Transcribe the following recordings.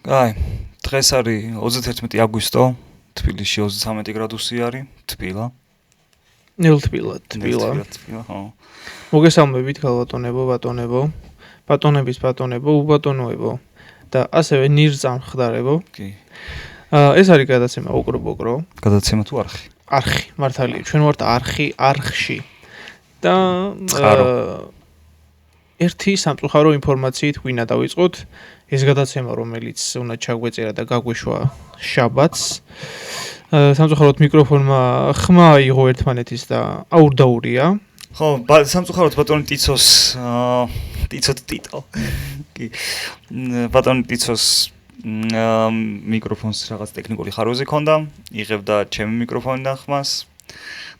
კაი, დღეს არის 31 აგვისტო, თბილისში 33 გრადუსი არის, თბილა. ნელთბილად. ხო. მოგესალმებით ბატონებო, ბატონების ბატონებო, უბატონოებო და ასევე ნირწამ ხდარებო. კი. ეს არის გადაცემა უკრო-ბოკრო. გადაცემა თუ არხი? არხი, მართალია. ჩვენ ვართ არხში. და ერთი სამწუხარო ინფორმაციით გვინდა დავიწყოთ. ეს გადაცემა, რომელიც უნდა ჩაგვეწერა და გაგვეშვა შაბათს. სამწუხაროდ მიკროფონმა ხმა იღო ერთმანეთის და აურდაურია. ხო, სამწუხაროდ ბატონი ტიცოს ტიტო. კი. ბატონი ტიცოს მიკროფონს რაღაც ტექნიკური ხარვეზი ჰქონდა, იღებდა ჩემი მიკროფონი და ხმას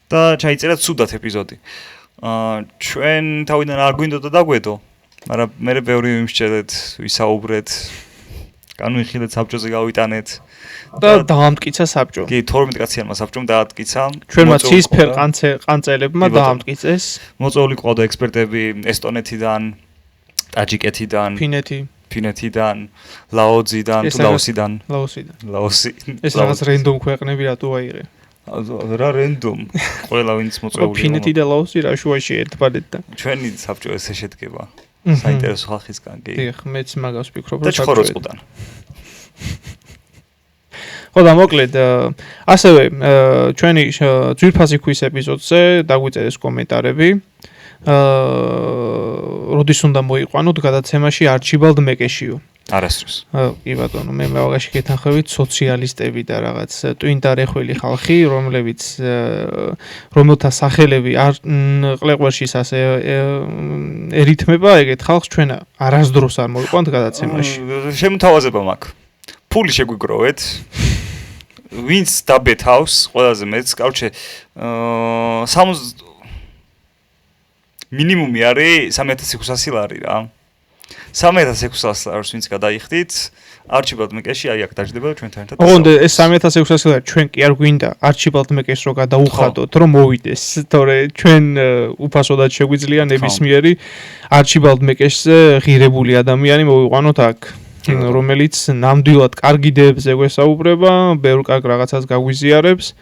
და ჩაიწერა ცუდად ეპიზოდი. ჩვენ თავიდან არ გვინდოდა დაგვედო, მაგრამ მე ბევრი ვიმსჯელეთ, ვისაუბრეთ, განვიხილეთ საბჭოზე გავიტანეთ და დაამტკიცა საბჭო. კი, 12 კაციანმა საბჭომ დაამტკიცა. ჩვენმა ცისფერ ყანწელებმა დაამტკიცეს. მოწვეული ყავდა ექსპერტები ესტონეთიდან, ტაჯიკეთიდან, ფინეთიდან, ლაოსიდან, ლაოსი. ეს რაღაც რენდომ ქვეყნები რატო აიღე? რა რენდომ? ყველა ვინც მოწვეული. ფინეთი და ლაოსი რა შუაში ერთმანეთთან. ჩვენი საბჭო ესე შედგება. საინტერესო ხალხისგან კი. დიახ, მეც მაგას ვფიქრობ, და ჩხოროწყუდან. ხო და მოკლედ, ასევე ჩვენი ძვირფასი ქვის ეპიზოდზე დაგვიწერეს კომენტარები. როდის უნდა მოიყვანოთ გადაცემაში არჩიბალდ მეკეშიო? არასდროს. კი ბატონო, მე მაგაში გეთანხმებით სოციალისტები და რაღაც ტვინტარეხველი ხალხი, რომელთა სახელები არ ყლეყვერშის ასე ერითმება, ეგეთ ხალხს ჩვენ არასდროს არ მოიყვანთ გადაცემაში. შემოთავაზება მაქვს. ფული შეგვიგროვეთ. ვინც დაბეთავს, ყველაზე მეც, კაუჩე, მინიმუმი არის 3500 ლარი რა. 3600 ლარს ვინც გადაიხდით, არჩიბალდ მეკეში აი აქ დაждდება ჩვენთან ერთად. ოღონდ ეს 3600 ლარი ჩვენ კი არ გვინდა არჩიბალდ მეკეს რო გადაუხადოთ, რომ მოვიდეს, თორე ჩვენ უფასოდაც შეგვიძლია ნებისმიერი არჩიბალდ მეკესზე ღირებული ადამიანი მოვიყვანოთ აქ. რომელიც ნამდვილად კარგი იდეებზე გვესაუბრება, ბევრ კარგ რაღაცას გაგვიზიარებს.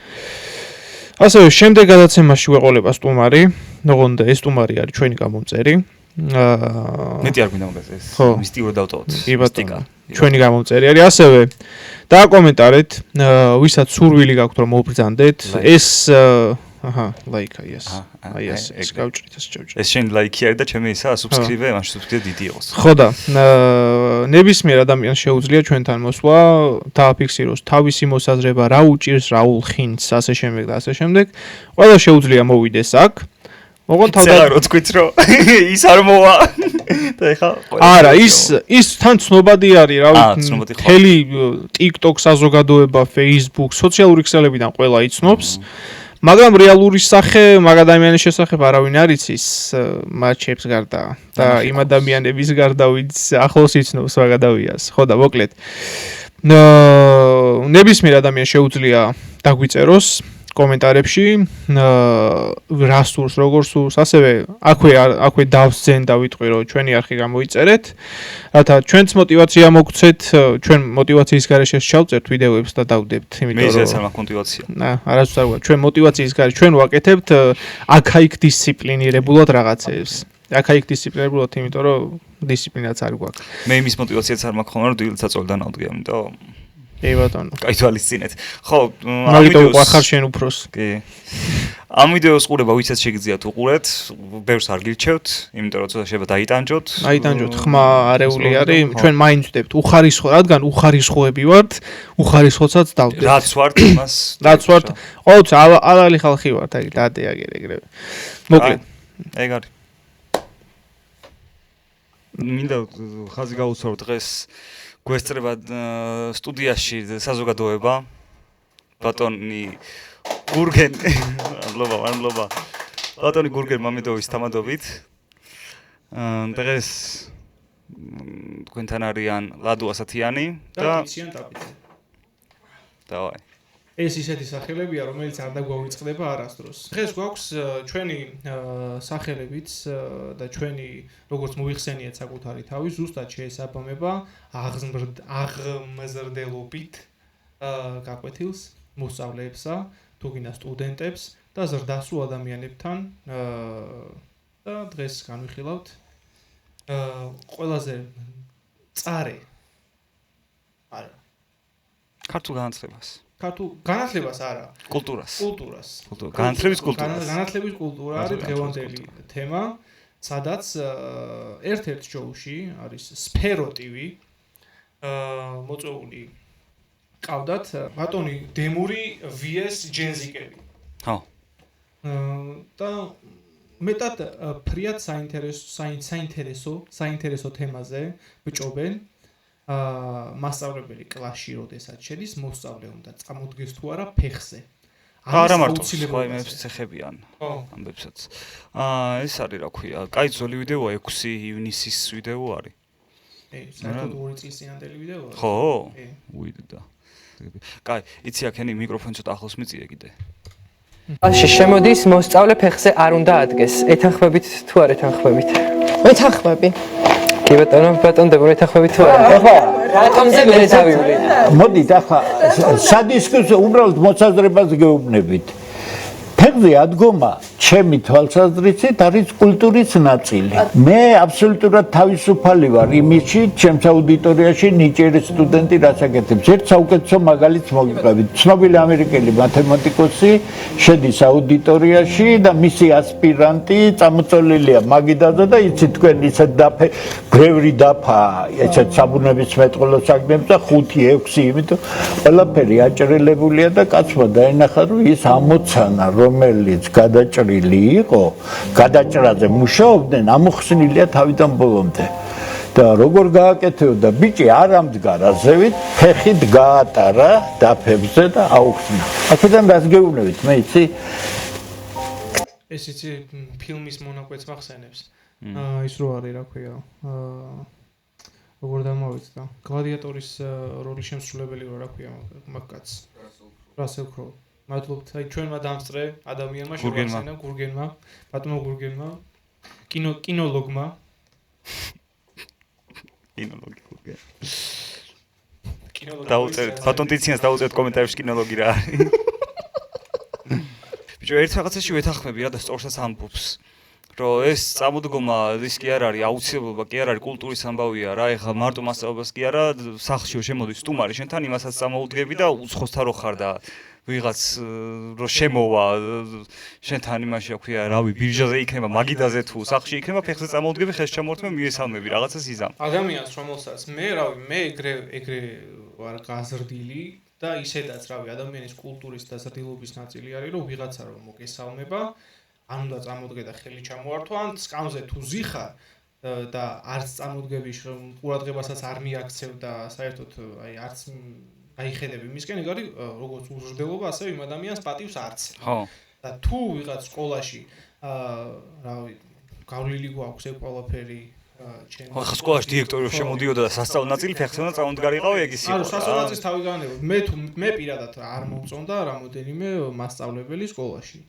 ასევე შემდეგ გადაცემაში ვეყოლება სტუმარი, ოღონდ ეს სტუმარი არის ჩვენი გამომწერი. მეტი არ გვინდა მაგას ეს მისტიკურად დავტოვოთ. მისტიკა. ჩვენი გამომწერი არის. ასევე დააკომენტარეთ, ვისაც სურვილი გაქვთ რომ მოვბრძანდეთ, ეს ლაიქა ეს. აი ეს გავჭრით ეს ჩავჭრით. ეს შენ ლაიქი არის და ჩემი ისა subscribe, მაშინ subscribe დიდი იყოს. ხო და ნებისმიერ ადამიანს შეუძლია ჩვენთან მოსვლა, დააფიქსიროს თავისი მოსაზრება, რა უჭირს, რა ულხინს, ასე შემდეგ და ასე შემდეგ. ყველა შეუძლია მოვიდეს აქ. ოღონდ თავდაპირველად რო თქვით რომ ის არ მოვა. და ეხა არა, ის თან ცნობადი არის, რა ვიცი, მთელი TikTok საზოგადოება, Facebook, სოციალური ქსელებიდან ყველა იცნობს. მაგრამ რეალური სახე მაგ ადამიანის შესახებ არავინ არ იცის, მათ შეებს გარდა და იმ ადამიანების გარდა, ვინც ახლოს იცნობს მაგ ადამიანს. ხო და მოკლედ. ნებისმიერ ადამიანს შეუძლია დაგვიწეროს კომენტარებში, რა სურს, როგორ სურს, ასევე აქვე დავსძენ და ვიტყვი რომ ჩვენი არხი გამოიწერეთ, რათა ჩვენც მოტივაცია მოგცეთ, ჩვენ მოტივაციის გარეშე ჩავწერთ ვიდეოებს და დავდებთ, იმიტომ რომ მე ეს არ მაქვს მოტივაცია. არასდროს არ გვაქვს, ჩვენ მოტივაციის გარეშე ჩვენ ვაკეთებთ აქ-იქ დისციპლინირებულად რაღაცებს. აქ-იქ დისციპლინირებულად, იმიტომ რომ დისციპლინაც არ გვაქვს. მე იმის მოტივაციაც არ მაქვს ხოლმე რომ დილით საწოლიდან ავდგე, იმიტომ კი ბატონო. კაი თვალისწინეთ. ხო, მაგიტომ ვახარ შენ უფროს. კი. ამ ვიდეოს ყურება ვისაც შეგიძლიათ უყურეთ, ბევრს არ გირჩევთ, იმიტომ რომ ცოტა შეიძლება დაიტანჯოთ. დაიტანჯოთ, ხმა არეული არის, ჩვენ მაინც ვდებთ უხარისხო, რადგან უხარისხოები ვართ, უხარისხოცაც დავდებთ. რაც ვართ იმას. რაც ვართ, ყოველთვის ალალი ხალხი ვართ, აი დადეაგერ ეგრევე. მოკლედ. ეგ არის. მინდა ხაზი გაუცვალო დღეს გვესწრება სტუდიაში საზოგადოება ბატონი გურგენ მადლობა ბატონი გურგენ მამედოვის თამადობით დღეს თქვენთან არიან ლადო ასათიანი და დავაი ეს ისეთი სახელებია, რომელიც არ დაგვავიწყდება არასდროს. დღეს გვაქვს ჩვენი სახელებიც და ჩვენი როგორც მოიხსენიეთ საკუთარი თავი, ზუსტად შეესაბამება აღმზრდელობით გაკვეთილს მოსწავლეებსა, თუ გინდა სტუდენტებს და ზრდასრულ ადამიანებთან და დღეს განვიხილავთ ყველაზე წარე არა ქართულ განათლებას. ქართულ განათლებას არა, კულტურას. განათლების კულტურა არის დღევანდელი თემა, სადაც ერთ-ერთ შოუში არის სფეროტივი მოწვეული ყავდათ ბატონი დემური VS ჯენზიკები. ხო. და მეტად ფრიად საინტერესო თემაზე ბჭობენ. მასწავლებელი კლასში როდესაც შედის, მოსწავლე უნდა წამოდგეს თუ არა ფეხზე. არა მარტო, სხვა იმებს ცეხებიან. ხო. ამბებსაც. ეს არის რა ქვია, კაი ძველი ვიდეოა 6 ივნისის ვიდეო არის. საერთოდ 2 წლის წინანდელი ვიდეოა. ხო? უიდა. კაი, იცი აქენი მიკროფონი ცოტა ახლოს მიწია კიდე. კლასში შემოდის, მოსწავლე ფეხზე არ უნდა ადგეს. ეთანხმებით თუ არ ეთანხმებით? ვეთანხმები. კი ბატონ დებო ეთანხმებით თუ არა? ეხლა რატომზე მე დავივლი? მოდით ახლა სადისკუსიო უბრალოდ მოწაზრებას გეუბნებით. ფეხზე ადგომა ჩემი თვალსაზრისით არის კულტურის ნაწილი. მე აბსოლუტურად თავისუფალი ვარ იმისში, ჩემს აუდიტორიაში ნიჭიერი სტუდენტი რაც აკეთებს. ერთ საუკეთესო მაგალითს მოგიყვებით. ცნობილი ამერიკელი მათემატიკოსი შედის აუდიტორიაში და მისი ასპირანტი წამოწოლილია მაგიდაზე და იცით თქვენ ისეთ ბევრი დაფა, ესეთ საბუნებისმეტყველო საგნებზე 5-6, იმიტომ ყველაფერი აჭრელებულია და კაცმა დაინახა, რომ ის ამოცანა რომელიც გადაჭრილი იყო, გადაჭრაზე მუშაობდნენ, ამოხსნილია თავიდან ბოლომდე. და როგორ გააკეთებდა, ბიჭი არ ამდგარა ზევით, ფეხით გაატარა დაფებზე და აუხსნა. აქედან რას გეუბნებით, მე იცი? ეს იცი ფილმის მონაკვეთს მახსენებს. ის რო არის, რა ქვია, როგორ დამოვიწყდა. გლადიატორის როლის შემსრულებელი რა ქვია, მაგკაც. რასელ კროუ. მადლობთ, აი ჩვენმა დამსწრე ადამიანმა შევახსენა გურგენმა, ბატონო გურგენმა, კინოლოგმა. დაუწერეთ, ბატონ ტიციანს დაუწერეთ კომენტარებში კინოლოგი რა არის. ბიჭო, ერთ რაღაცაში ვეთანხმები რა და სწორსაც ამბობს. რომ ეს წამოდგომა ის კი არ არის აუცილებლობა, კი არ არის კულტურის ამბავია რა, ეხლა მარტო მასწავლებას კი არა, სახლში შემოდის სტუმარი, შენთან იმასაც წამოუდგები და უცხოსთან რო ხარ და ვიღაც რო შემოვა შენთან იმაში რა ქვია, რავი, ბირჟაზე იქნება, მაგიდაზე თუ სახლში იქნება, ფეხზე წამოუდგები, ხელს ჩამორთმევ, მიესალმები, რაღაცას იზამ. ადამიანს რომელსაც მე ეგრე ვარ გაზრდილი და ისედაც რავი, ადამიანის კულტურის და ზრდილობის ნაწილი არის, რომ ვიღაცა რომ მოგესალმება, ან უნდა წამოდგე და ხელი ჩამოართვა, ან სკამზე თუ ზიხარ და არც წამოდგები, ყურადღებასაც არ მიაქცევ და საერთოდ აი არც აიხედები მისკენ, ეგ არის როგორც უზრდელობა, ასევე იმ ადამიანს პატივს არც. ხო. და თუ ვიღაც სკოლაში რავი, გავლილი გვაქვს ეგ ყველაფერი ჩემ. ხო, სკოლაში დირექტორი რო შემოდიოდა და სასწავლო ნაწილი ფეხზე უნდა წამოდგარიყავი, ეგ ის იყო. ანუ სასწავლო ნაწილის თავი განევა. მე პირადად არ მომწონდა რამოდენიმე მასწავლებელი სკოლაში.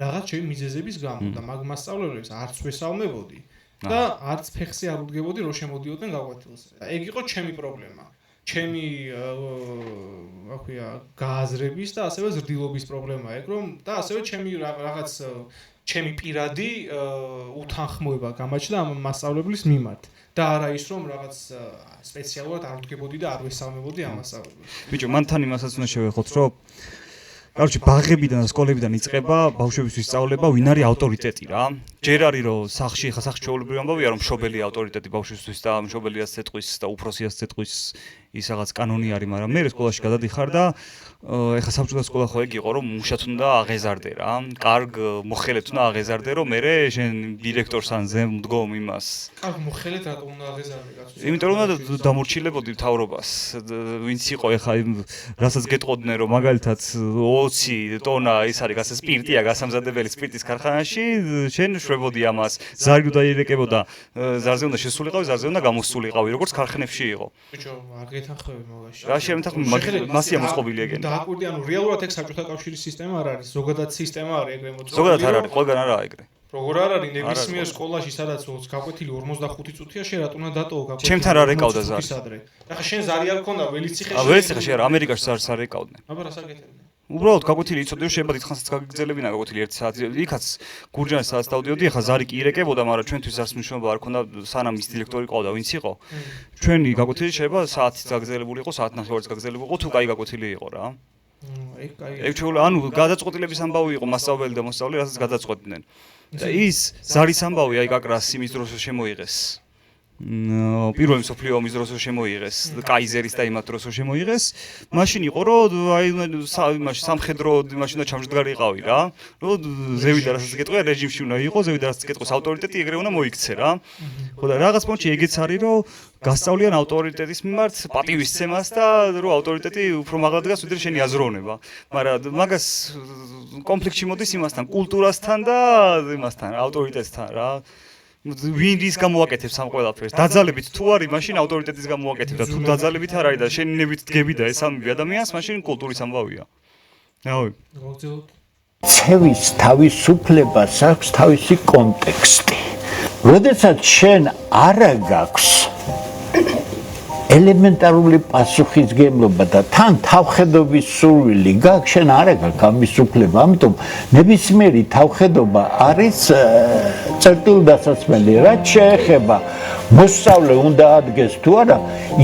რაღაც ჩემი მიზეზების გამო და მაგ მასწავლებლებს არც ვესალმებოდი და არც ფეხზე არ უდგებოდი რო შემოდიოდნენ გაკვეთილზე. და ეგ იყო ჩემი პრობლემა. ჩემი რა ქვია, გააზრების და ასევე ზრდილობის პრობლემა ეგ რომ და ასევე ჩემი რაღაც ჩემი პირადი უთანხმოება გამაჩნდა ამ მასწავლებლის მიმართ. და არა ის რომ რაღაც სპეციალურად არ უდგებოდი და არ ვესალმებოდი ამ მასწავლებლებს. ბიჭო, მან თან იმასაც უნდა შევეხოთ, რომ კაროჩი ბაღებიდან და სკოლებიდან იწყება ბავშვებისთვის სწავლება, ვინ არის ავტორიტეტი რა. ჯერ არის რომ სახლში ჩვეულებრივი ამბავია რომ მშობელი ავტორიტეტი ბავშვისთვის და მშობელიას ცეტყვის და უფროსიას ცეტყვის ის რაღაც კანონი არის, მაგრამ მე სკოლაში გადადიხარ და ეხა საბჭოთა სკოლა ხო ეგ იყო რომ მუშად უნდა აღეზარდე რა. კარგ მოხელეთ უნდა აღეზარდე რომ მე შენ დირექტორს ან ზე მდგომ იმას. კარგ მოხელეთ რატომ უნდა აღეზარდე კაცო? იმიტომ რომ უნდა დამორჩილებოდი მთავრობას. ვინც იყო ეხა რასაც გეტყოდნენ რომ მაგალითად 20 ტონა ის არის გასა სპირტია გასამზადებელი სპირტის ქარხანაში, შენ შვებოდი ამას, ზარი უნდა ირეკებოდა, ზარზე უნდა შესულიყავი, ზარზე უნდა გამოსულიყავი, როგორც ქარხნებში იყო. ბიჭო, არ ეთანხმები მაგაში. რა შემეთანხმები, მასია მოწყობილი ეგენი. დააკვირდი, ანუ რეალურად ეგ საბჭოთა კავშირის სისტემა არ არის, ზოგადად სისტემა არის ეგრე მოწყობილი. ზოგადად არ არის, ყველგან არაა ეგრე. როგორ არ არის ნებისმიერ სკოლაში, სადაც გაკვეთილი 45 წუთია, შენ რატომ უნდა დატოვო გაკვეთილი? ჩემთან არ ეკავდა ზარი. ახლა შენ ზარი არ გქონდა ველიციხეში. ველიციხეში არა, ამერიკაში ზარს არ ეკავდნენ. აბა რა საკეთებდი? უბრალოდ გაკვეთილი იცოდი, რომ შეიძლება დიდხანსაც გაგიგზელებინა გაკვეთილი 1 საათი. იქაც გურჯანის სადაც დავდიოდი, ახლა ზარი კი ირეკებოდა, მაგრამ ჩვენთვის ზარს მნიშვნელობა არ ქონდა, სანამ ის დირექტორი ყავდა, ვინც იყო. ჩვენი გაკვეთილი შეიძლება საათით გაგზელებული იყო, საათნახევარიც გაგზელებული იყო, თუ კაი გაკვეთილი იყო რა. ეგ კაი. ეგ ჩვეულა, ანუ გადაწყვეტილების ამბავი იყო მასწავლებელი და მოსწავლე, რასაც გადაწყვეტდნენ. და ის ზარის ამბავი აი გაკრას იმის დროს შემოიღეს. პირველი მსოფლიო ომის დროს შემოიღეს, კაიზერის და იმათ დროს შემოიღეს. მაშინ იყო რომ აი იმაში სამხედრო მაშინ და ჩამჯდგარი იყავი რა. რომ ზევიდა რასაც გეტყვია რეჟიმში უნდა იყო, ზევიდა რასაც გეტყვის ავტორიტეტი ეგრე უნდა მოიქცე რა. ხო და რაღაც პონჩი ეგეც არის რომ გასწავლიან ავტორიტეტის მიმართ პატივისცემას და რომ ავტორიტეტი უფრო მაღლა დგას ვიდრე შენი აზროვნება. მაგრამ მაგას კონფლიქტში მოდის იმასთან, კულტურასთან და იმასთან, ავტორიტეტთან რა. ვინ ის გამოაკეთებს ამ ყველაფერს? დაძალებით თუ არის, მაშინ ავტორიტეტის გამოაკეთებ და თუ დაძალებით არ არის და შენინებით დგები და ეს ამბი ადამიანს, მაშინ კულტურის ამბავია. რავი. ცევის თავისუფლებას აქვს თავისი კონტექსტი. როდესაც შენ არა გაქვს ელემენტარული პასუხისგებლობა და თან თავხედობის სურვილი გაქვს, შენ არა გაქვს ამის უფლება. ამიტომ ნებისმიერი თავხედობა არის წერტილდასასმელი. რაც შეეხება მოსწავლე უნდა ადგეს თუ არა,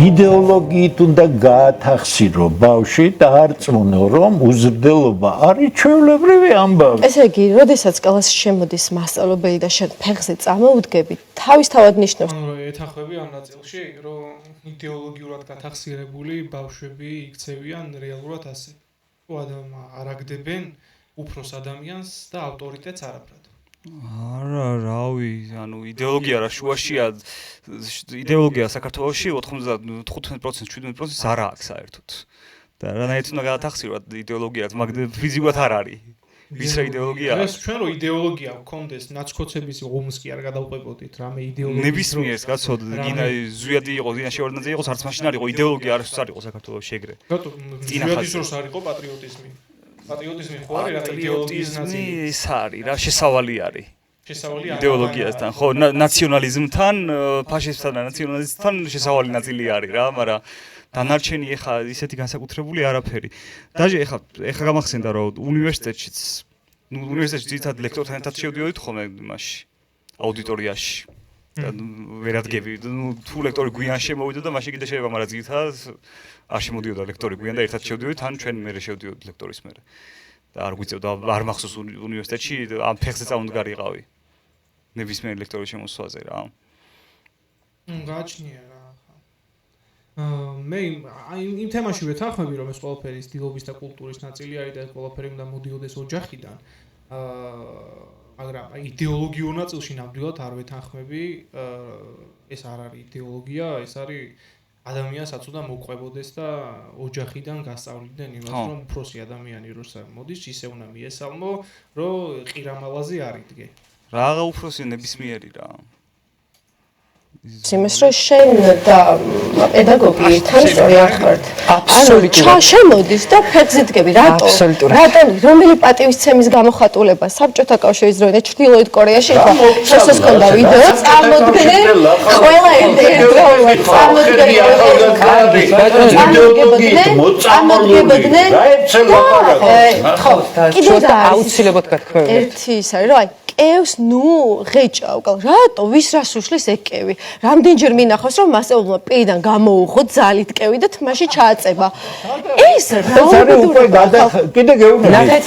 იდეოლოგიით უნდა გაათახსირო ბავშვი და არწმუნო, რომ უზრდელობა არის ჩვეულებრივი ამბავი. ესე იგი, როდესაც კლასში შემოდის მასწავლებელი და შენ ფეხზე წამოუდგები, თავისთავად ნიშნავს. ეთანხმები ამ ნაწილში, რომ იდეოლოგიურად გათახსირებული ბავშვები იქცევიან რეალურად ასე. თუ არ აგდებენ უფროს ადამიანს და ავტორიტეტს არაფრად. არა, რავი, ანუ იდეოლოგია რა შუაშია, იდეოლოგია საქართველოში 95%, 17% არა აქვს საერთოდ. და რანაირად უნდა გაათახსიროთ იდეოლოგიაც, მაგრამ ფიზიკურად არ არის. ვის რა იდეოლოგია? ეს ჩვენ რო იდეოლოგია გქონდეს, ნაცქოცების ომს კი არ გადავყვებოდით, რამე იდეოლოგია. ნებისმიერს გაცოდ, გინა ზვიადი იყო, გინა შევარდნაძე იყო, არც მაშინ არ იყო იდეოლოგია, არც არ იყო საქართველოში ეგრე. რატო ზვიადის დროს არ იყო პატრიოტიზმი? პატრიოტიზმი ხო არის რა იდეოლოგიის ნაწილი? ეს არის რა შესავალი არის. შესავალი იდეოლოგიასთან, ხო, ნაციონალიზმთან, ფაშისტთან და ნაციონალიზმთან შესავალი ნაწილი არის რა, მაგრამ დანარჩენი ეხა ისეთი განსაკუთრებული არაფერი. დაჟე ეხა გამახსენდა რომ უნივერსიტეტშიც, უნივერსიტეტში ძირითადად ლექტორთან ერთად შევდიოდით ხოლმე მასში, აუდიტორიაში. და ვერადგები, თუ ლექტორი გვიან შემოვიდა და მაშინ კიდე შეიძლება, მაგრამ ძირითადად არ შემოდიოდა ლექტორი გვიან და ერთად შევდიოდით, ან ჩვენ მერე შევდიოდით ლექტორის მერე. და არ გვიწევდა, არ მახსოვს უნივერსიტეტში ამ ფეხზე წამოდგარი იყავი. ნებისმიერ ლექტორის შემოსვლაზე რა. გააჩნია რა. მე იმ თემაში ვეთანხმები, რომ ეს ყველაფერი სტილობის და კულტურის ნაწილი არის და ეს ყველაფერი უნდა მოდიოდეს ოჯახიდან. მაგრამ იდეოლოგიურ ნაწილში ნამდვილად არ ვეთანხმები, ეს არ არის იდეოლოგია, ეს არის ადამიანსაც უნდა მოყვებოდეს და ოჯახიდან გასწავლდნენ იმას, რომ უფროსი ადამიანი როცა მოდის, ისე უნდა მიესალმო, რომ ყირამალაზე არ იდგე. რაღა უფროსი ნებისმიერი რა. იმას რომ შენ და პედაგოგი თან სწორი არ ხართ. აბსოლუტურად. შემოდის და ფეხზე დგები, რატო? აბსოლუტურად. რატომ რომელი პატივისცემის გამოხატულება საბჭოთა კავშირის დროინდ ჩრდილოეთ კორეაში იყო? შესაძლოა ჰქონდა ვიდეო, წამოდგნენ ყველა ერთდროულად წამოდგებოდნენ. ხო, კიდევ აუცილებლად გათქმევენ. ერთი ის არის, რომ აი კევს ნუ ღეჭა უკან რატო ვის რას უშლის ეკევი რამდენჯერ მინახავს რომ მასწავლებელმა პირიდან გამოუღო ძალით კევი და თმაში ჩააწება ეს რა უკვე კიდე გეუბნებით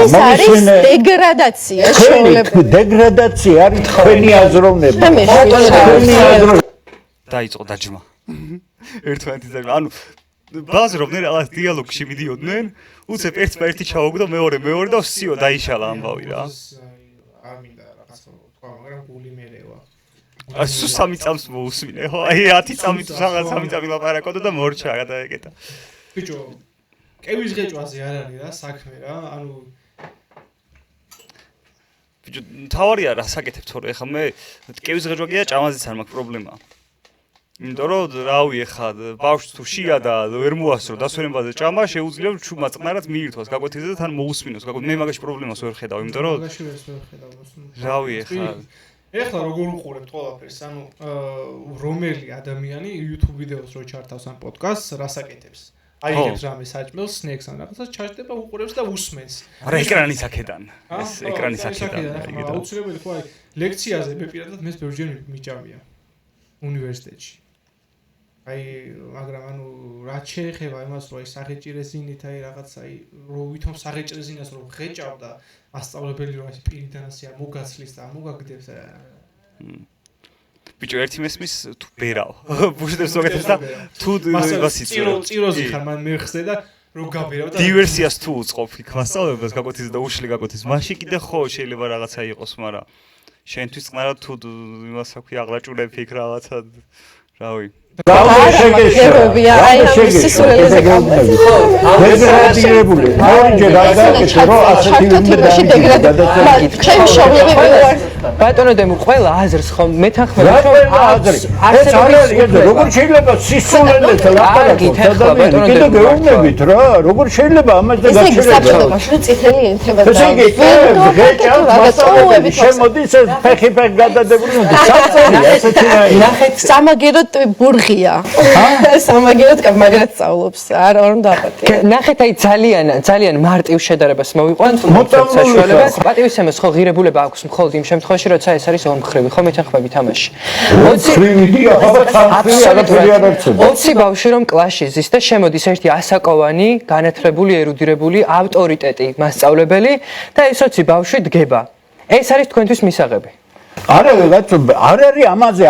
ეს არის დეგრადაცია ჩვეულებრივი დეგრადაცია არის თქვენი აზროვნება დაიწყო დაჯმა ერთმანეთის დაჯმა ანუ ბაზრობდნენ რაღაც დიალოგში მიდიოდნენ უცებ ერთმა-ერთი ჩაუგდო მეორე და ვსიო დაიშალა ამბავი რა არ მინდა რაღაცა თქვა, მაგრამ გული მერევა. სულ 3 წამს მოусმინე, ხო? აი 10 წამი თუ 3 წამი ლაპარაკობდა და მორჩა გადაეკეტა. ბიჭო, კევის ღეჭვაზე არ არის რა საქმე რა, ანუ ბიჭო, თავარია რა საკეთებ თორე, ეხლა მე კევის ღეჭვა კიდე ჭამაზეც არ მაქვს პრობლემა. იმიტომ რომ რავი ეხა ბავშვს თუ შია და ვერ მოასწრო დასვენებაზე ჭამა შეუძლია ჩუმა წყნარად მიირთვას გაკვეთილზე და თან მოусმინოს გაკვეთ მე მაგაში პრობლემას ვერ ხედავ იმიტომ რომ მაგაში ვერ ხედავ რავი ეხა ეხლა როგორ უყურებთ ყველაფერს ანუ რომელი ადამიანი YouTube ვიდეოს რო ჩართავს ან პოდკასტს რას აკეთებს აიგებს რამე საჭმელს სნექს ან რაღაცას ჩაჭდება უყურებს და უსმენს არა ეკრანის აქედან ეს ეკრანის აქედან აუცილებელი ხო აი ლექციაზე მე პირადად მეს ბევრჯერ მიჭამია უნივერსიტეტში აი მაგრამ ანუ რა შეეხება იმას რომ აი საღეჭირეზინით აი რაღაც აი რო ვითომ საღეჭირეზინას რომ ღეჭავდა მასწავლებელი რომ აი პირიდან ასე მოგაცლის და მოგაგდებს ბიჭო ერთი მესმის თუ ბერავ ბუშდებს მოგეთეს და თუ იმას იწვევ წიროზი ხარ მან მეხსე და რო გაბერავ და დივერსიას თუ უწყობ იქ მასწავლებლებს გაკვეთილზე და უშლი გაკვეთის მაშინ კიდე ხო შეიძლება რაღაცა იყოს მაგრამ შენთვის წყნარად თუ იმას აქვია აღლაჭურები იქ რაღაცა რავი გერობია აი ამ სისულელეზე გამოვიდა ხო დეგრადირებული ორიჯერ გადააკეთე რომ ასეთი თემაში დეგრადირებული ჩემი შოვლები ვარ ბატონო დემო ყველა აზრს ხო მეთანხმები რა ყველა აზრი ეს არის როგორ შეიძლება სისულელეს ლაპარაკოთ ადამიანები კიდე გეუბნებით რა როგორ შეიძლება ამაზე გაჩერება შენ წითელი ენთება და ესე იგი ღეჭავს მასწავლებელი შემოდის ეს ფეხი გადადებული უნდა საწოლი ასეთი ნახეთ სამაგეროდ ბურღია სამაგეროდ კამაგერად სწავლობს არ უნდა აპატიო ნახეთ აი ძალიან მარტივ შედარებას მოვიყვანთ საშუალებას პატივისცემას ხო ღირებულება აქვს მხოლოდ იმ შემთხვევაში როცა ეს არის ორმხრივი ხო მეთანხმები თამაში 20 ბავშვი რომ კლასში ზის და შემოდის ერთი ასაკოვანი განათლებული ერუდირებული ავტორიტეტი მასწავლებელი და ეს 20 ბავშვი დგება ეს არის თქვენთვის მისაღები არა არ არის ამაზე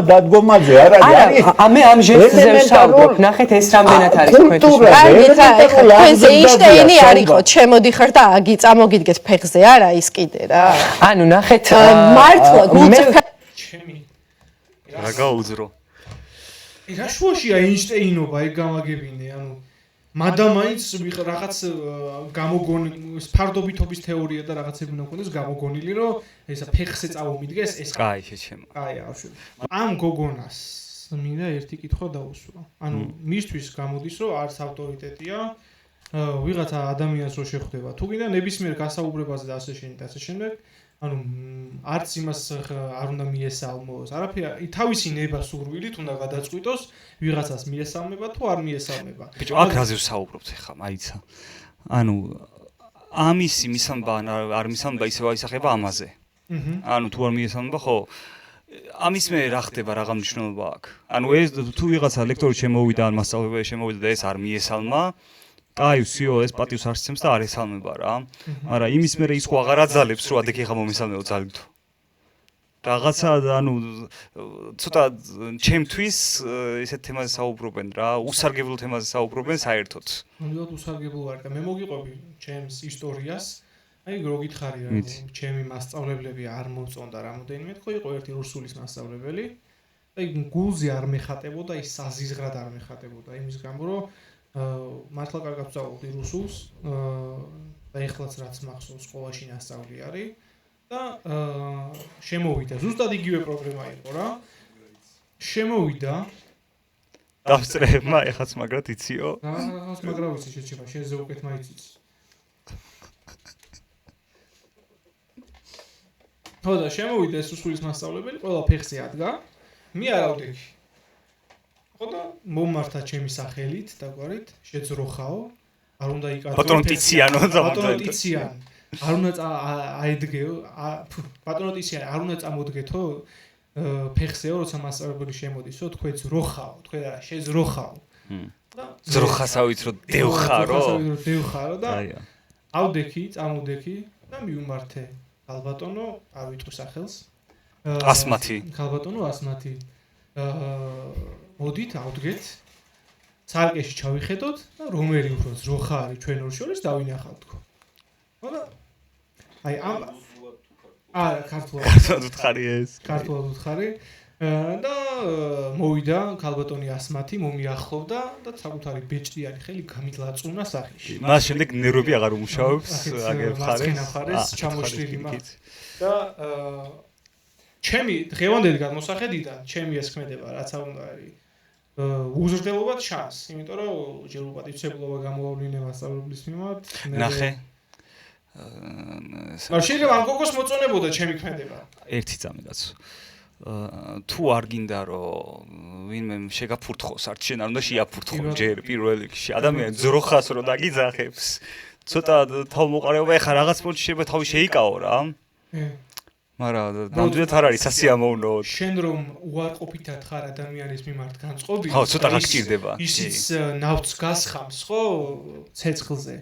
დადგომაზე არ არის მე ამ ჟესტზე ვსაუბრობ ნახეთ ეს რამდენად არის თქვენთვის თქვენზე ეინშტეინი არისო შემოდიხარ და აგი წამოგიდგეთ ფეხზე არა ის კიდე რა ანუ ნახეთ მართლა ჩემი რა გაუძრო რა შუაშია ეინშტეინობა ეგ გამაგებინე ანუ მადამაინც რაღაც გამოგონი ფარდობითობის თეორია და რაღაცები უნდა ქონდეს გამოგონილი რომ ესა ფეხზე წავომიდგეს ეს კაი შეჩემო კაი ავშვი ამ გოგონას მინდა ერთი კითხვა დაუსვა ანუ მისთვის გამოდის რომ არც ავტორიტეტია ვიღაცა ადამიანს რო შეხვდება თუ გინდა ნებისმიერ გასაუბრებაზე და ასე შემდეგ ანუ არც იმას არ უნდა მიესალმოს არაფერი თავისი ნება სურვილით უნდა გადაწყვიტოს ვიღაცას მიესალმება თუ არ მიესალმება ბიჭო აქ რაზე ვსაუბრობთ ახლა მაიცა ანუ ამისი მისამბა არ მისამბა ისევ აისახება ამაზე ანუ თუ არ მიესალმება ხო ამის მე რა ხდება რა გამნიშნულობა აქვს ანუ ეს თუ ვიღაცა ლექტორი შემოვიდა ან მასწავლებელი შემოვიდა და ეს არ მიესალმა აი ვსიო ეს პატივს არ სცემს და არ ესალმება რა მაგრამ იმის მერე ის ხო აღარ აძალებს რომ ადექი ხა მომესალმეო ძალით რაღაცა ანუ ცოტა ჩემთვის ესეთ თემაზე საუბრობენ რა უსარგებლო თემაზე საუბრობენ საერთოდ ნამდვილად უსარგებლო არ და მე მოგიყვები ჩემს ისტორიას აი რო გითხარი რა ჩემი მასწავლებლები არ მომწონდა რამოდენიმე ხო იყო ერთი რუსულის მასწავლებელი აი გულზე არ მეხატებოდა ის საზიზღრად არ მეხატებოდა იმის გამო რომ მართლა კარგად ვსაუბრობდი რუსულს და ეხლაც რაც მახსოვს სკოლაში ნასწავლი არის და შემოვიდა ზუსტად იგივე პრობლემა იყო რა შემოვიდა დავსწრებმა ეხაც მაგრად იციო რაღაც მაგრა ვიცი შეჭება შენზე უკეთ მაიციც ხო და შემოვიდა ეს რუსულის მასწავლებელი ყველა ფეხზე ადგა მე არ ავდექი ხო და მომართა ჩემი სახელით და გვარით შეძროხაო არ უნდა იკარგო ბატონო ტიციანო ბატონო ტიციან არ უნდა აედგეო ბატონო ტიციან არ უნდა წამოდგეთო ფეხზეო როცა მასწავლებელი შემოდისო თქვენ ძროხაო თქვენ რა შეძროხაო და ძროხასავით რომ დევხარო და ავდექი წამოდექი და მიუმართე ქალბატონო არ ვიტყვი სახელს ასმათი ქალბატონო ასმათი მოდით ავდგეთ ცალკეში ჩავიხედოთ და რომელი უფრო ძროხა არის ჩვენ ორ შორის დავინახავთ თქო ხო და აი ამ არა ქართულად უთხარი ეს ქართულად უთხარი და მოვიდა ქალბატონი ასმათი მომიახლოვდა და საკუთარი ბეჭდიანი ხელი გამილაწუნა სახეში მას შემდეგ ნერვები აღარ უმუშავებს აგერ მხარეს ჩამოშლილი და ჩემი დღევანდელი გადმოსახედიდან ჩემი ეს ქმედება რაც უნდა არის უზრდებობად ჩანს, იმიტომ რომ ჯერ უპატივცემლობა გამოავლინა მასწავლებლის მიმართ. ნახე. შეიძლება ამ გოგოს მოწონებოდა ჩემი ქმედება. ერთი წამი კაცო. თუ არ გინდა რომ ვინმე შეგაფურთხოს, არც შენ არ უნდა შეაფურთხო ჯერ პირველ რიგში. ადამიანი ძროხას რო დაგიძახებს, ცოტა თავმოყარეობა ეხა რაღაც პონჩი შეიძლება თავი შეიკაო რა. მაგრამ ნამდვილად არ არის სასიამოვნო. შენ რომ უარყოფითად ხარ ადამიანის მიმართ განწყობილი. ხო, ცოტა გაგჭირდება. ისიც ნავთს გასხამს, ხო, ცეცხლზე.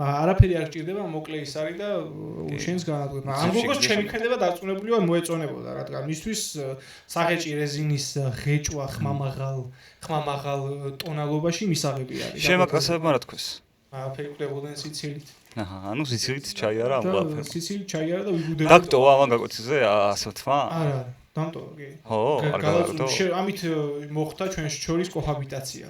მაგრამ არაფერი არ გჭირდება, მოკლე ის არის და შენს განადგურება. მაგრამ ამ გოგოს ჩემი ქმედება დარწმუნებული ვარ მოეწონებოდა, რადგან მისთვის საღეჭი რეზინის ღეჭვა ხმამაღალ ტონალობაში მისაღები არის. შემაკაცებმა რა თქვეს? არაფერი კვდებოდნენ სიცილით. ანუ სიცილით ჩაიარა ამ ყველაფერს. სიცილით ჩაიარა და ვიგუდება. დაქტოვა ამან გაკვეთილზე ასე თქმა? არა, დამტოვა კი. ხო, არ გადაგტო. ამით მოხდა ჩვენს შორის კოჰაბიტაცია.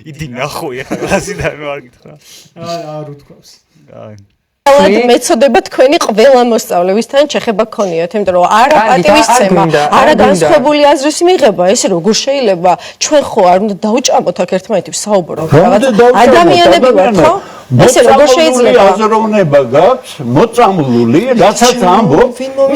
იდი ნახო ახლა არ გითხრა. არ უთქვამს. აი ყველად მეწოდება თქვენი ყველა მოსწავლეებისთან შეხება გქონიათ, იმიტომ რომ არა პატივისცემა, არა განსხვავებული აზრის მიღება, ესე როგორ შეიძლება ჩვენ ხო არ უნდა დაუჭამოთ აქ ერთმანეთი საუბრობ რაღაც ადამიანები ვართ ხო? ესე როგორ შეიძლება აზროვნება გაქვს მოწამლული, რასაც ამბობ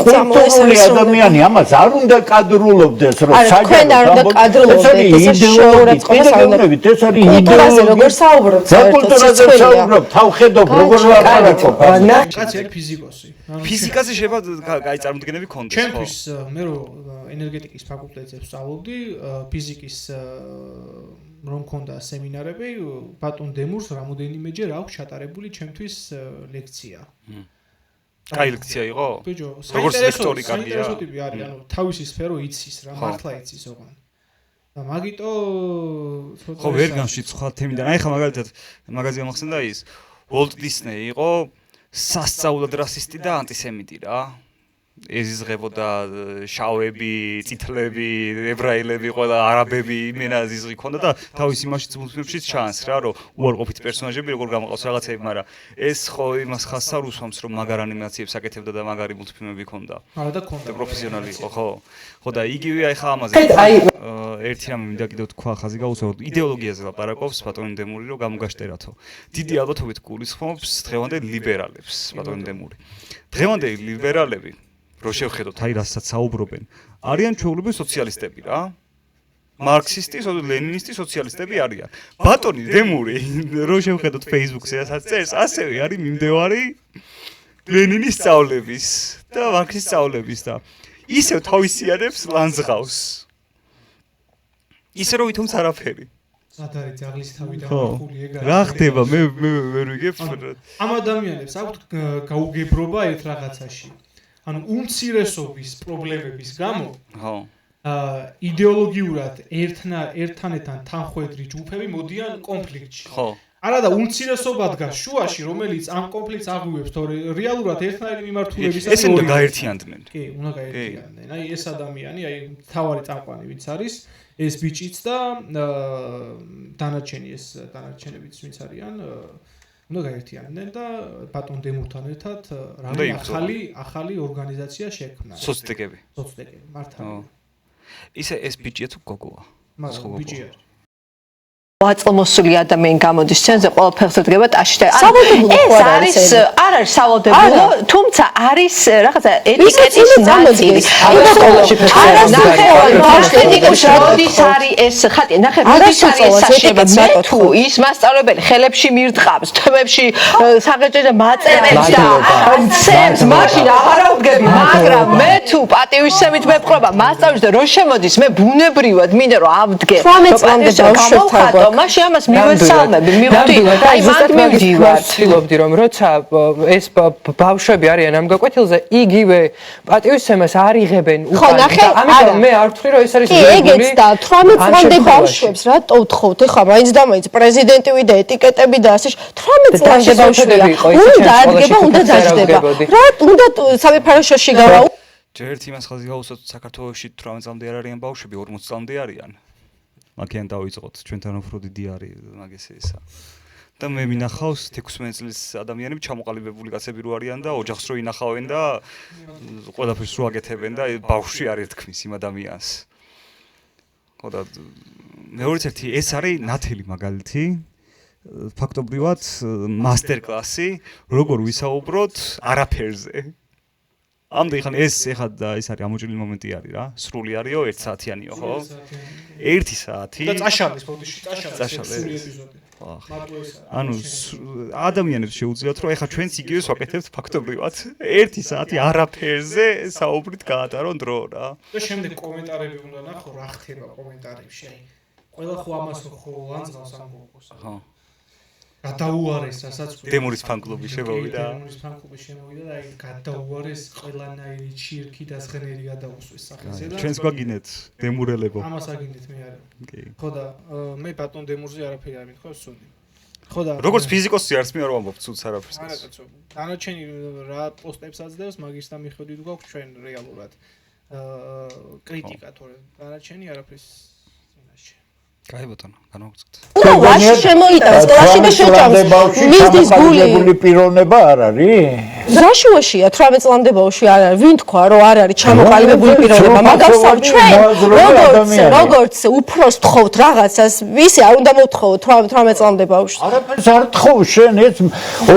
კულტურული ადამიანი ამას არ უნდა კადრულობდეს რომ საჯარო არ უნდა კადრულობდეს ეს შეურაცხყოფა საუბარებით ეს არის იდეოლოგია როგორ საუბრობთ კულტურაზე საუბრობ თავხედობ როგორ ვარყოფა კაცი არის ფიზიკოსი. ფიზიკაზე შეიძლება კაი წარმოდგენები ქონდეს ხო? ჩემთვის მე რო ენერგეტიკის ფაკულტეტზე ვსწავლობდი, ფიზიკის რომ მქონდა სემინარები, ბატონ დემურს რამოდენიმეჯერ აქვს ჩატარებული ჩემთვის ლექცია. კაი ლექცია იყო? ბიჭო, როგორც ლექტორი კარგია. საინტერესო ტიპი არის, ანუ თავისი სფერო იცის რა, მართლა იცის ოღონდ. და მაგიტო ხო ვერ განშიცხვა თემიდან. აი ხა მაგალითად მაგაზია მოხსენდა ის ვოლტ დისნეი იყო სასწაულად რასისტი და ანტისემიტი რა. ეზიზღებოდა შავები, წითლები, ებრაელები, ყველა არაბები, იმენა ეზიზღი ქონდა და თავის იმაშიც მულტფილმშიც ჩანს რა, რომ უარყოფითი პერსონაჟები როგორ გამოყავს რაღაცები, მაგრამ ეს ხო იმას ხაზს არ უსვამს, რომ მაგარ ანიმაციებს აკეთებდა და მაგარი მულტფილმები ქონდა. არა და ქონდა. პროფესიონალი იყო, ხო. ხო და იგივე აი ხა ამაზე. ერთი რამე მინდა კიდევ თქვა ხაზი გაუსაუბროთ. იდეოლოგიაზე ლაპარაკობს ბატონი დემური, რომ გამოგაშტერათო. დიდი ალბათობით გულისხმობს დღევანდელ ლიბერალებს, ბატონი დემური. დღევანდელი ლიბერალები რო შევხედოთ აი რასაც საუბრობენ არიან ჩვეულებრივი სოციალისტები რა მარქსისტი, ლენინისტი სოციალისტები არიან ბატონი დემური რო შევხედოთ Facebook-ზე რასაც წერს ასევე არის მიმდევარი ლენინის სწავლების და მარქსის სწავლების და ისევ თავისიანებს ლანძღავს ისე რომ ვითომც არაფერი სად არის ძაღლის თავიდან ხული ეგ არის რა ხდება მე ვერ ვიგებ ამ ადამიანებს აქვთ გაუგებრობა ერთ რაღაცაში ანუ უმცირესობის პრობლემების გამო ხო იდეოლოგიურად ერთანეთთან თანხვედრი ჯგუფები მოდიან კონფლიქტში ხო არა და უმცირესობა დგას შუაში რომელიც ამ კონფლიქტს აღვივებს თორე რეალურად ერთნაირი მიმართულების ეს უნდა გაერთიანდნენ კი უნდა გაერთიანდნენ აი ეს ადამიანი აი თავარი წამყვანი ვინც არის ეს ბიჭიც და დანარჩენებიც ვინც არიან უნდა გაერთიანდნენ და ბატონ დემურთან ერთად ახალი ორგანიზაცია შექმნა. სოცდეკები. მართალია. ისე ეს ბიჭია თუ გოგოა? მაგრამ ბიჭია. აწლმოსული ადამიანი გამოდის სცენაზე ყველაფერს დგება ტაში და სავალდებულო არის არ არის სავალდებულო თუმცა არის რაღაცა ეტიკეტის ნაწილი ბავშვებიც როდის არის ეს ხატი ნახე როდის არის ეს საშუალება თუ ის მასწავლებელი ხელებში მირდყავს თმებში საღეჭე და მაწერებს და ცემს მაშინ აღარ ავდგები მაგრამ მე თუ პატივისცემით მეპყრობა მასწავლებელს და რო შემოდის მე ბუნებრივად მინდა რომ ავდგე 18 წლამდე ბავშვებთან მაშინ ამას მივესალმები, მივხვდი, აი მანდ მივდივარ. ვცდილობდი რომ როცა ეს ბავშვები არიან ამ გაკვეთილზე, იგივე პატივისცემას არ იღებენ უკან. ამიტომ მე არ ვთვლი რომ ეს არის ეგეც და 18 წლამდე ბავშვებს რატო ვთხოვთ? ეხლა მაინც და მაინც პრეზიდენტივი და ეტიკეტები და ასე 18 წლამდე ბავშვები უნდა ადგება, უნდა დაждდება. რა უნდა სამეფარაშოში გავა? ჯერ ერთ იმას ხაზი გაუსვათ საქართველოში 18 წლამდე არ არიან ბავშვები, 40 წლამდე არიან. მაგიან დავიწყოთ ჩვენთან უფრო დიდი არის მაგ ესეისა და მე მინახავს 16 წლის ადამიანები ჩამოყალიბებული კაცები რო არიან და ოჯახს რო ინახავენ და ყველაფერს რო აკეთებენ და ბავშვი არ ერთხმის იმ ადამიანს. ხო და მეორეც ერთი ეს არის ნათელი მაგალითი ფაქტობრივად მასტერ კლასი როგორ ვისაუბროთ არაფერზე. ამდე ხან ეს ეხლა და ეს არის ამოჭრილი მომენტი არის რა. სრული არისო 1 საათიანიო, ხო? 1 საათი. და წაშალის ბოდიში, წაშალის ეპიზოდი. ანუ ადამიანებს შეუძლიათ რომ ეხლა ჩვენც იგივეს ვაკეთებთ ფაქტობრივად 1 საათი არაფერზე საუბრით გაატარონ დრო რა. და შემდეგ კომენტარები უნდა ნახო რა ხდება კომენტარებში. ყველა ხო ამას ხო ლანძღავს ამბობს. ხო. გადაუარეს რასაც დემურის ფან-კლუბი შემოვიდა. დემურის ფან-კლუბი შემოვიდა და აი გადაუარეს ყველანაირი ჩირკი და ზღნერი გადაუსვეს სახელზე და ჩვენს გვაგინეთ დემურელებო. ამას აგინდეთ მე არა. კი. ხო და მე ბატონ დემურზე არაფერი არ მithქვას ცუდი. ხო და როგორც ფიზიკოსი არც მე არ ვამბობ ცუდს არაფერს. არა კაცო. დანარჩენი რა პოსტებს აძლევს მაგის და მიხედვით გვაქვს ჩვენ რეალურად კრიტიკა თორე დანარჩენი არაფერს წინაშე. კაი ბატონო, განვაგრძოთ. ნუ ვაში შემოიტანს კლასში და შეჭამს. მისდის გული. პიროვნება არ არის? ზაშუაშია 18 წლამდე ბავშვი არ არის. ვინ თქვა რომ არ არის ჩამოყალიბებული პიროვნება? მაგალითად ჩვენ როგორც უფროს თხოვთ რაღაცას, ვისი არ უნდა მოთხოვოთ 18 წლამდე ბავშვს. არაფერს არ თხოვ შენ ეს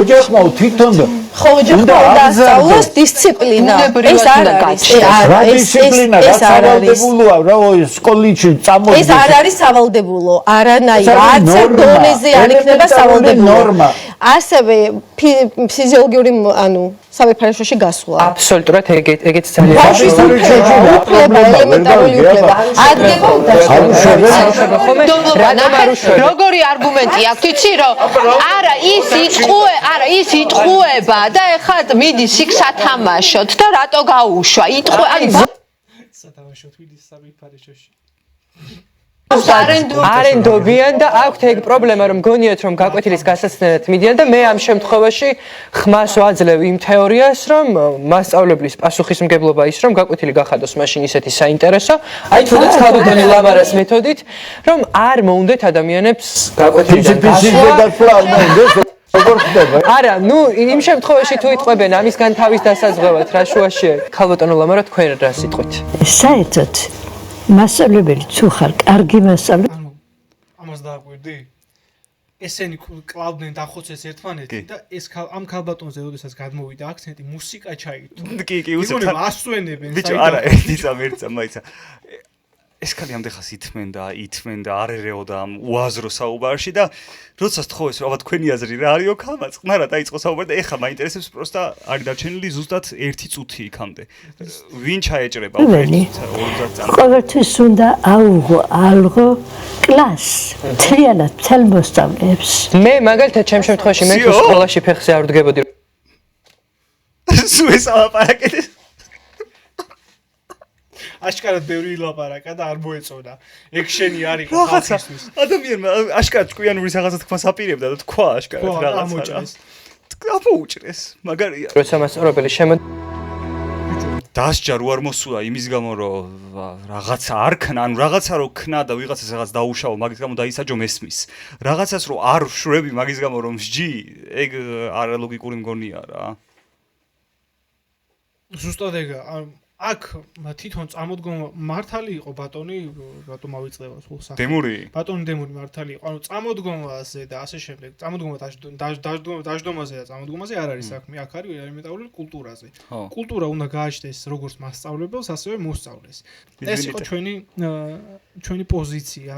ოჯახმა თვითონ ხო ოჯახმა უნდა ასწავლოს დისციპლინა. ეს არ არის. რა დისციპლინა ეს არ არის. სავალდებულოა რა სკოლაში წამოდი. ეს არ არის სავალდებულო. არანაირ არც დონეზე არ იქნება სავალდებულო. ასევე ფიზიოლოგიური ანუ სამეფარეშოში გასვლა. აბსოლუტურად ეგეც ძალიან ბავშვის უფლება, ელემენტარული უფლება. ადგება როგორი არგუმენტი აქვს იცი რომ არა ის იტყუება და ეხლა მიდის იქ სათამაშოთ და რატო გაუშვა იტყვე ანუ სათამაშოთ მიდის სამეფარეშოში არენდობიან და აქვთ ეგ პრობლემა რომ გონიათ რომ გაკვეთილის გასაცდენად მიდიან და მე ამ შემთხვევაში ხმას ვაძლევ იმ თეორიას რომ მასწავლებლის პასუხისმგებლობა ის რომ გაკვეთილი გახადოს მაშინ ისეთი საინტერესო აი თუნდაც ხალბატონი ლამარას მეთოდით რომ არ მოუნდეთ ადამიანებს გაკვეთილიდან გასვლა როგორ ხდება? არა, ნუ იმ შემთხვევაში თუ იტყვებენ ამისგან თავის დასაზღვევად რა შუაშია ხალბატონო ლამარა თქვენ რა სიტყვით საერთოდ მასწავლებელი თუ ხარ კარგი მასწავლებელი ანუ ამას დააკვირდი ესენი კლავდნენ დახოცეს ერთმანეთი და ეს ამ ქალბატონზე როდესაც გადმოვიდა აქცენტი მუსიკა ჩაითო კი უცებ ასვენებენ ბიჭო არა ერთისა მაიცა ეს კაცი ამდენ ხას ითმენ და არ ერეოდა ამ უაზრო საუბარში და როდესაც თხოვეს რომ აბა თქვენი აზრი რა არისო ქალმა წყნარა დაიწყო საუბარი და ეხლა მაინტერესებს პროსტა არის დარჩენილი ზუსტად 1 წუთი იქამდე ვინ ჩაეჭრება 50 წამი ყოველთვის უნდა ალღო კლასს თლიანად მთელ მოსწავლეებს მე მაგალითად ჩემ შემთხვევაში მე თუ სკოლაში ფეხზე არ ვდგებოდი სულ ეს ალაპარაკეთ აშკარად ბევრი ლაპარაკა და არ მოეწონა. ეგ შენი არის ხალხისთვის. ადამიანმა აშკარად ჭკვიანური რაღაცა თქვას აპირებდა და თქვა აშკარად რაღაცა. ამოუჭრეს. მაგარია. როცა მასწავლებელი დასჯა რო არ მოსულა იმის გამო რომ რაღაცა არ ქნა, ანუ რაღაცა რო ქნა და ვიღაცას რაღაც დაუშავო, მაგის გამო დაისაჯო მესმის. რაღაცას რო არ შვები მაგის გამო რომ მსჯი, ეგ არალოგიკური მგონია რა. ზუსტად ეგა აქ თვითონ წამოდგომა მართალი იყო ბატონი რატომ ავიწლევა სულ სახე დემური ბატონი დემური მართალი იყო ანუ წამოდგომაზე და ასე შემდეგ წამოდგომა დაждომაზე და წამოდგომაზე არ არის საქმე აქ არის ელემენტარული კულტურაზე კულტურა უნდა გააჩნდეს როგორც მასწავლებელს ასევე მოსწავლეს ეს იყო ჩვენი პოზიცია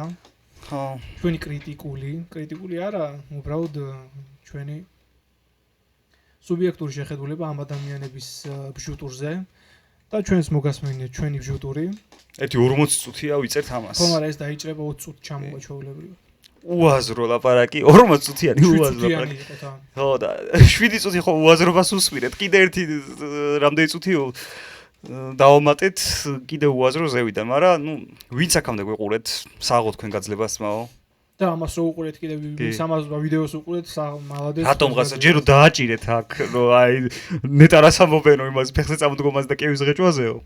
ხო ჩვენი კრიტიკული არა უბრალოდ ჩვენი სუბიექტური შეხედულება ამ ადამიანების ბჟუტურზე და ჩვენს მოგასმენია ჩვენი ბჟუტური. ერთი 40 წუთია ვიწერთ ამას. ხო, მაგრამ ეს დაიჭრება 20 წუთი ჩამოვა ჩვეულებრივად. უაზრო ლაპარაკი 40 წუთიანი უაზრო ლაპარაკი. ხო და 7 წუთი ხო უაზრობას უსმირეთ. კიდე ერთი რამდენი წუთი დავამატეთ კიდე უაზრო ზევიდან, მაგრამ ნუ ვინც აქამდე გვეყურეთ, საღო თქვენ გაძლებას მაო. და ამას რო უყურეთ კიდე სამას ვიდეოს უყურეთ მალადეს რატომღაც ჯერო დააჭირეთ აქ რომ აი ნეტარას ამობენო იმას ფეხზე წამოდგომას და კევის ღეჭვაზეო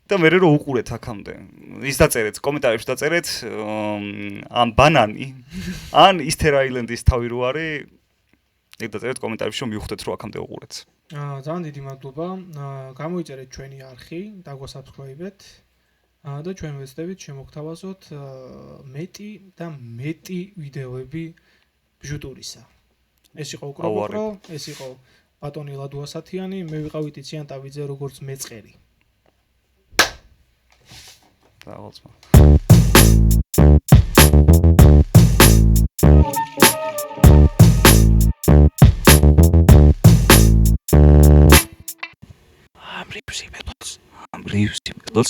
და მე რო უყურეთ აქამდე ის დაწერეთ კომენტარებში დაწერეთ ამ ბანანი ან ისტერ აილენდის თავი რო არის ეგ დაწერეთ კომენტარებში რომ მივხვდეთ რომ აქამდე უყურეთ. ძალიან დიდი მადლობა. გამოიწერეთ ჩვენი არხი, დაგვასაბსკრაიბეთ და ჩვენ ვეცდებით შემოგთავაზოთ მეტი და მეტი ვიდეოები ბჟუტურისა. ეს იყო უკროპო, ეს იყო ბატონი ლადო ასათიანი, მე ვიყავი ტიციან ტავიძე როგორც მეწყერი. Dağılma. I'm Reeves Beatles. I'm Reeves Beatles.